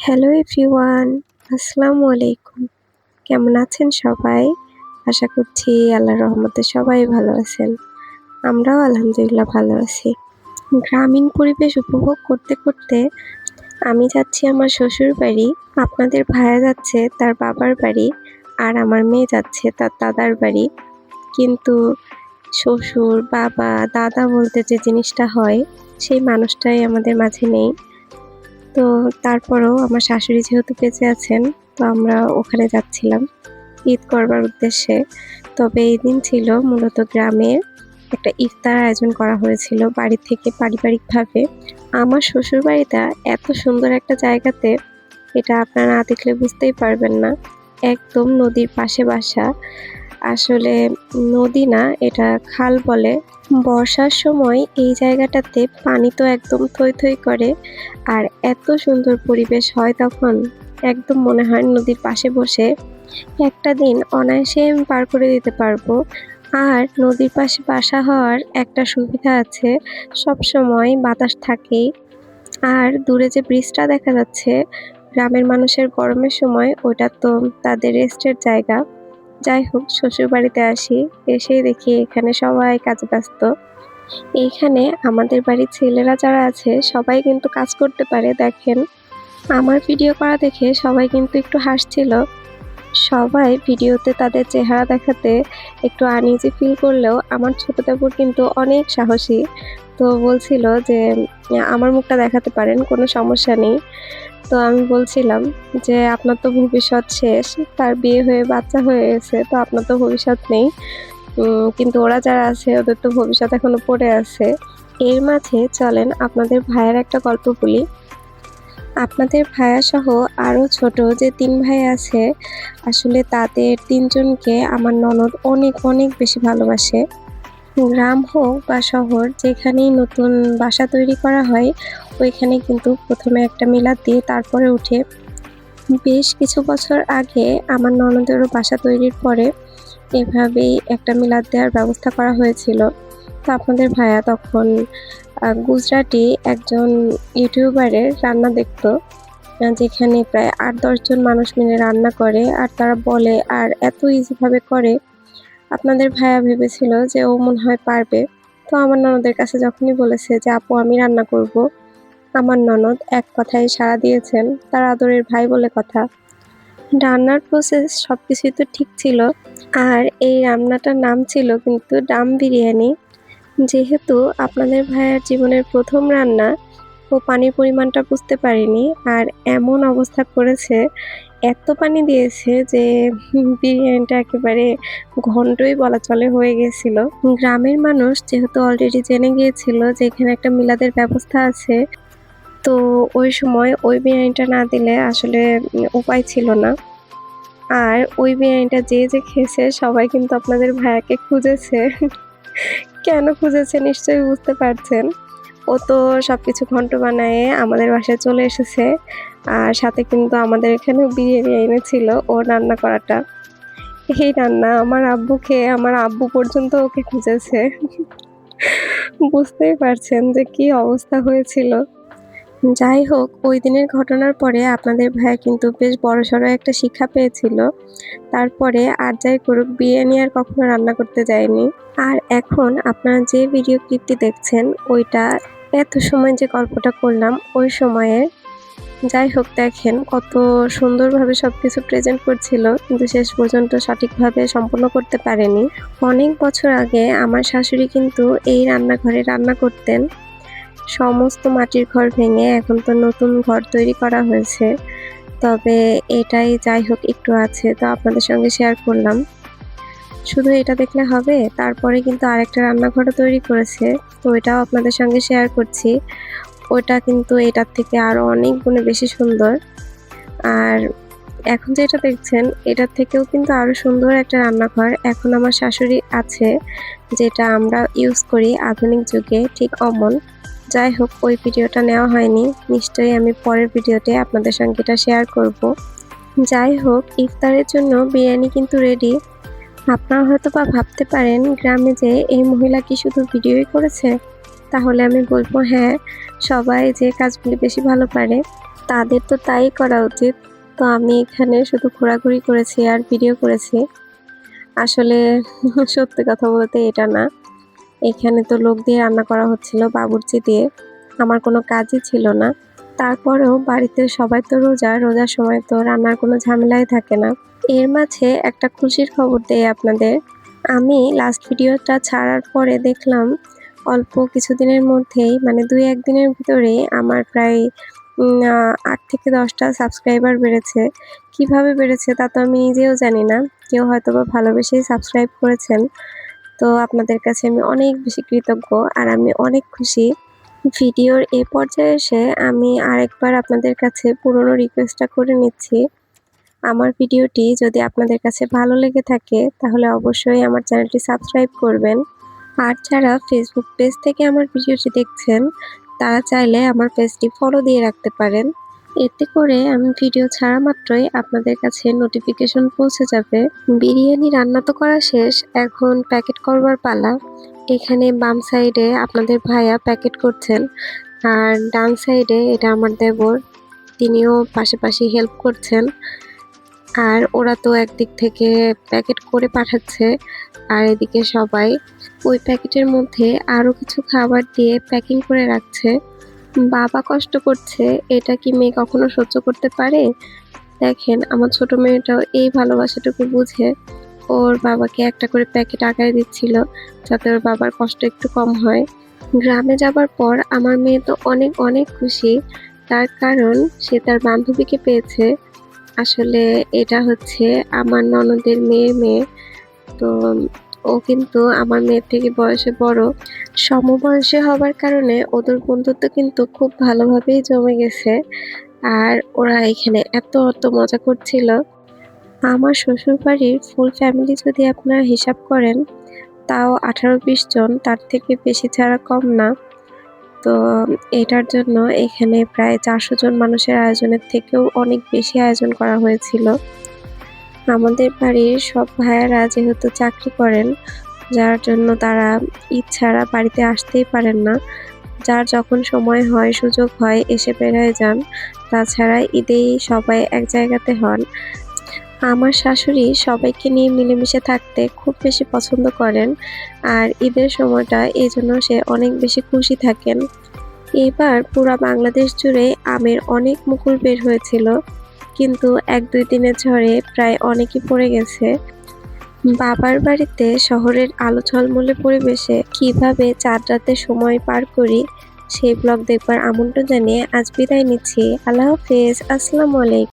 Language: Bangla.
হ্যালো এভরিওয়ান, আসসালামু আলাইকুম। কেমন আছেন সবাই? আশা করছি আল্লাহর রহমতে সবাই ভালো আছেন। আমরাও আলহামদুলিল্লাহ ভালো আছি। গ্রামীণ পরিবেশ উপভোগ করতে করতে আমি যাচ্ছি আমার শ্বশুর বাড়ি, আপনাদের ভাইয়া যাচ্ছে তার বাবার বাড়ি, আর আমার মেয়ে যাচ্ছে তার দাদার বাড়ি। কিন্তু শ্বশুর, বাবা, দাদা বলতে যে জিনিসটা হয়, সেই মানুষটাই আমাদের মাঝে নেই। তো তারপরেও আমার শাশুড়ি যেহেতু বেঁচে আছেন, তো আমরা ওখানে যাচ্ছিলাম ঈদ করবার উদ্দেশ্যে। তবে এই দিন ছিল মূলত গ্রামের একটা ইফতার আয়োজন করা হয়েছিল বাড়ি থেকে পারিবারিকভাবে। আমার শ্বশুরবাড়িটা এত সুন্দর একটা জায়গাতে, এটা আপনারা না দেখলে বুঝতেই পারবেন না। একদম নদীর পাশে বাসা। আসলে নদী না, এটা খাল বলে। বর্ষার সময় এই জায়গাটাতে পানি তো একদম থই থই করে, আর এত সুন্দর পরিবেশ হয় তখন, একদম মনে হয় নদীর পাশে বসে একটা দিন অনায়াসে আমি পার করে দিতে পারবো। আর নদীর পাশে বাসা হওয়ার একটা সুবিধা আছে, সব সময় বাতাস থাকেই। আর দূরে যে ব্রিজটা দেখা যাচ্ছে, গ্রামের মানুষের গরমের সময় ওটা তো তাদের রেস্টের জায়গা। যাই হোক, শ্বশুরবাড়িতে আসি, এসেই দেখি এখানে সবাই কাজে ব্যস্ত। এইখানে আমাদের বাড়ির ছেলেরা যারা আছে সবাই কিন্তু কাজ করতে পারে। দেখেন, আমার ভিডিও করা দেখে সবাই কিন্তু একটু হাসছিল। সবাই ভিডিওতে তাদের চেহারা দেখাতে একটু আনইজি ফিল করলেও আমার ছোট দেবর কিন্তু অনেক সাহসী। তো বলছিল যে আমার মুখটা দেখাতে পারেন, কোনো সমস্যা নেই। তো আমি বলছিলাম যে আপনার তো ভবিষ্যৎ শেষ, তার বিয়ে হয়ে বাচ্চা হয়ে গেছে, তো আপনার তো ভবিষ্যৎ নেই। কিন্তু ওরা যারা আছে ওদের তো ভবিষ্যৎ এখনো পড়ে আছে। এর মাঝে চলেন আপনাদের ভাইয়ের একটা গল্প বলি। আপনাদের ভাইয়াসহ আরও ছোট যে ৩ ভাই আছে, আসলে তাদের ৩ জনকে আমার ননদ অনেক অনেক বেশি ভালোবাসে। গ্রাম হোক বা শহর, যেখানেই নতুন বাসা তৈরি করা হয়, ওইখানে কিন্তু প্রথমে একটা মিলাদ দিয়ে তারপরে উঠে। বেশ কিছু বছর আগে আমার ননদেরও বাসা তৈরির পরে এভাবেই একটা মিলাদ দেওয়ার ব্যবস্থা করা হয়েছিল। তো আপনাদের ভাইয়া তখন গুজরাটি একজন ইউটিউবারের রান্না দেখতো, যেখানে প্রায় ৮-১০ জন মানুষ মিলে রান্না করে, আর তারা বলে আর এত ইজিভাবে করে। আপনাদের ভাইয়া ভেবেছিল যে ও মনে হয় পারবে। তো আমার ননদের কাছে যখনই বলেছে যে আপু আমি রান্না করব, আমার ননদ এক কথায় সাড়া দিয়েছেন, তার আদরের ভাই বলে কথা। রান্নার প্রসেস সবকিছুই তো ঠিক ছিল, আর এই রান্নাটার নাম ছিল কিন্তু ডাম বিরিয়ানি। যেহেতু আপনাদের ভাইয়ার জীবনের প্রথম রান্না, ও পানির পরিমাণটা বুঝতে পারেনি, আর এমন অবস্থা করেছে, এত পানি দিয়েছে যে বিরিয়ানিটা একেবারে ঘন্টই বলা চলে হয়ে গেছিল। গ্রামের মানুষ যেহেতু অলরেডি জেনে গিয়েছিল যে এখানে একটা মিলাদের ব্যবস্থা আছে, তো ওই সময় ওই বিরিয়ানিটা না দিলে আসলে উপায় ছিল না। আর ওই বিরিয়ানিটা যে খেয়েছে সবাই কিন্তু আপনাদের ভাইয়াকে খুঁজেছে। কেন খুঁজেছে নিশ্চয়ই বুঝতে পারছেন। ও তো সবকিছু ঘন্ট বানায়ে আমাদের বাসায় চলে এসেছে, আর সাথে কিন্তু আমাদের এখানেও বিরিয়ানি এনেছিল ওর রান্না করাটা। এই রান্না আমার আব্বু খেয়ে আমার আব্বু পর্যন্ত ওকে খুঁজেছে। বুঝতেই পারছেন যে কি অবস্থা হয়েছিল। যাই হোক, ওই দিনের ঘটনার পরে আপনাদের ভাইয়া কিন্তু বেশ বড়সড় একটা শিক্ষা পেয়েছিল। তারপরে আর যাই করুক, বিরিয়ানি আর কখনো রান্না করতে যায়নি। আর এখন আপনারা যে ভিডিও ক্লিপটি দেখছেন, ওইটা এত সময় যে গল্পটা করলাম ওই সময়ের। যাই হোক, দেখেন কত সুন্দরভাবে সবকিছু প্রেজেন্ট করছিল, কিন্তু শেষ পর্যন্ত সঠিকভাবে সম্পন্ন করতে পারেনি। অনেক বছর আগে আমার শাশুড়ি কিন্তু এই রান্নাঘরে রান্না করতেন। সমস্ত মাটির ঘর ভেঙে এখন তো নতুন ঘর তৈরি করা হয়েছে। তবে এটাই যাই হোক একটু আছে, তো আপনাদের সঙ্গে শেয়ার করলাম। শুধু এটা দেখলে হবে, তারপরে কিন্তু আরেকটা রান্নাঘরও তৈরি করেছে, তো ওইটাও আপনাদের সঙ্গে শেয়ার করছি। ওটা কিন্তু এটার থেকে আরও অনেক গুণে বেশি সুন্দর। আর এখন যেটা দেখছেন, এটার থেকেও কিন্তু আরও সুন্দর একটা রান্নাঘর এখন আমার শাশুড়ি আছে, যেটা আমরা ইউজ করি আধুনিক যুগে, ঠিক অমন। যাই হোক, ওই ভিডিওটা নেওয়া হয়নি, নিশ্চয়ই আমি পরের ভিডিওতে আপনাদের সঙ্গে এটা শেয়ার করব। যাই হোক, ইফতারের জন্য বিরিয়ানি কিন্তু রেডি। আপনারা হয়তো বা ভাবতে পারেন গ্রামে যে এই মহিলা কি শুধু ভিডিওই করেছে, তাহলে আমি বলবো হ্যাঁ, সবাই যে কাজগুলি বেশি ভালো পারে তাদের তো তাই করা উচিত। তো আমি এখানে শুধু ঘোরাঘুরি করেছি আর ভিডিও করেছি। আসলে সত্যি কথা বলতে এটা না। এখানে তো লোক দিয়ে রান্না করা হচ্ছিল, বাবুর্চি দিয়ে। আমার কোনো কাজই ছিল না। তারপরেও বাড়িতে সবাই তো রোজা, রোজার সময় তো রান্নার কোনো ঝামেলাই থাকে না। এর মাঝে একটা খুশির খবর দেই আপনাদের। আমি লাস্ট ভিডিওটা ছাড়ার পরে দেখলাম অল্প কিছুদিনের মধ্যেই মানে ২-১ দিনের ভিতরেই আমার প্রায় ৮ থেকে ১০ টা সাবস্ক্রাইবার বেড়েছে। কিভাবে বেড়েছে তা তো আমি নিজেও জানি না। কেউ হয়তোবা ভালোবেসেই সাবস্ক্রাইব করেছেন। তো আপনাদের কাছে আমি অনেক বেশি কৃতজ্ঞ আর আমি অনেক খুশি। ভিডিওর এ পর্যায়ে এসে আমি আরেকবার আপনাদের কাছে পুরনো রিকোয়েস্টটা করে নিচ্ছি। আমার ভিডিওটি যদি আপনাদের কাছে ভালো লেগে থাকে তাহলে অবশ্যই আমার চ্যানেলটি সাবস্ক্রাইব করবেন। আর যারা ফেসবুক পেজ থেকে আমার ভিডিওটি দেখছেন তারা চাইলে আমার পেজটি ফলো দিয়ে রাখতে পারেন। এতে করে আমি ভিডিও ছাড়া মাত্রই আপনাদের কাছে নোটিফিকেশন পৌঁছে যাবে। বিরিয়ানি রান্না তো করা শেষ, এখন প্যাকেট করবার পালা। এখানে বাম সাইডে আপনাদের ভাইয়া প্যাকেট করছেন আর ডান সাইডে এটা আমার দেবর, তিনিও পাশাপাশি হেল্প করছেন। আর ওরা তো একদিক থেকে প্যাকেট করে পাঠাচ্ছে আর এদিকে সবাই ওই প্যাকেটের মধ্যে আরো কিছু খাবার দিয়ে প্যাকিং করে রাখছে। বাবা কষ্ট করছে, এটা কি মেয়ে কখনো সহ্য করতে পারে? দেখেন আমার ছোট মেয়েটাও এই ভালোবাসাটুকু বুঝে ওর বাবাকে একটা করে প্যাকেট আগায় দিচ্ছিল যাতে ওর বাবার কষ্ট একটু কম হয়। গ্রামে যাবার পর আমার মেয়ে তো অনেক অনেক খুশি, তার কারণ সে তার বান্ধবীকে পেয়েছে। আসলে এটা হচ্ছে আমার ননদের মেয়ের মেয়ে। তো ও কিন্তু আমার মেয়ের থেকে বয়সে বড়। সমবয়সী হবার কারণে ওদের বন্ধুত্ব কিন্তু খুব ভালোভাবেই জমে গেছে। আর ওরা এখানে এত মজা করছিল। আমার শ্বশুরবাড়ির ফুল ফ্যামিলি যদি আপনারা হিসাব করেন তাও 18-20 জন, তার থেকে বেশি ছাড়া কম না। তো এটার জন্য এখানে প্রায় 400 জন মানুষের আয়োজনের থেকেও অনেক বেশি আয়োজন করা হয়েছিল। আমাদের বাড়ির সব ভাইয়ারা যেহেতু চাকরি করেন, যার জন্য তারা ঈদ ছাড়া বাড়িতে আসতেই পারেন না। যার যখন সময় হয়, সুযোগ হয় এসে বেড়ায় যান। তাছাড়া ঈদেই সবাই এক জায়গাতে হন। আমার শাশুড়ি সবাইকে নিয়ে মিলেমিশে থাকতে খুব বেশি পছন্দ করেন আর ঈদের সময়টা এজন্য সে অনেক বেশি খুশি থাকেন। এবার পুরা বাংলাদেশ জুড়ে আমের অনেক মুকুল বের হয়েছিল, কিন্তু ১-২ দিনের ঝড়ে প্রায় অনেকই পড়ে গেছে। বাবার বাড়িতে শহরের আলো ঝলমলে পরিবেশে কিভাবে চাঁদ রাতে সময় পার করি সেই ব্লগ দেখবার আমন্ত্রণ জানিয়ে আজ বিদায় নিচ্ছি। আল্লাহ হাফেজ। আসসালামু আলাইকুম।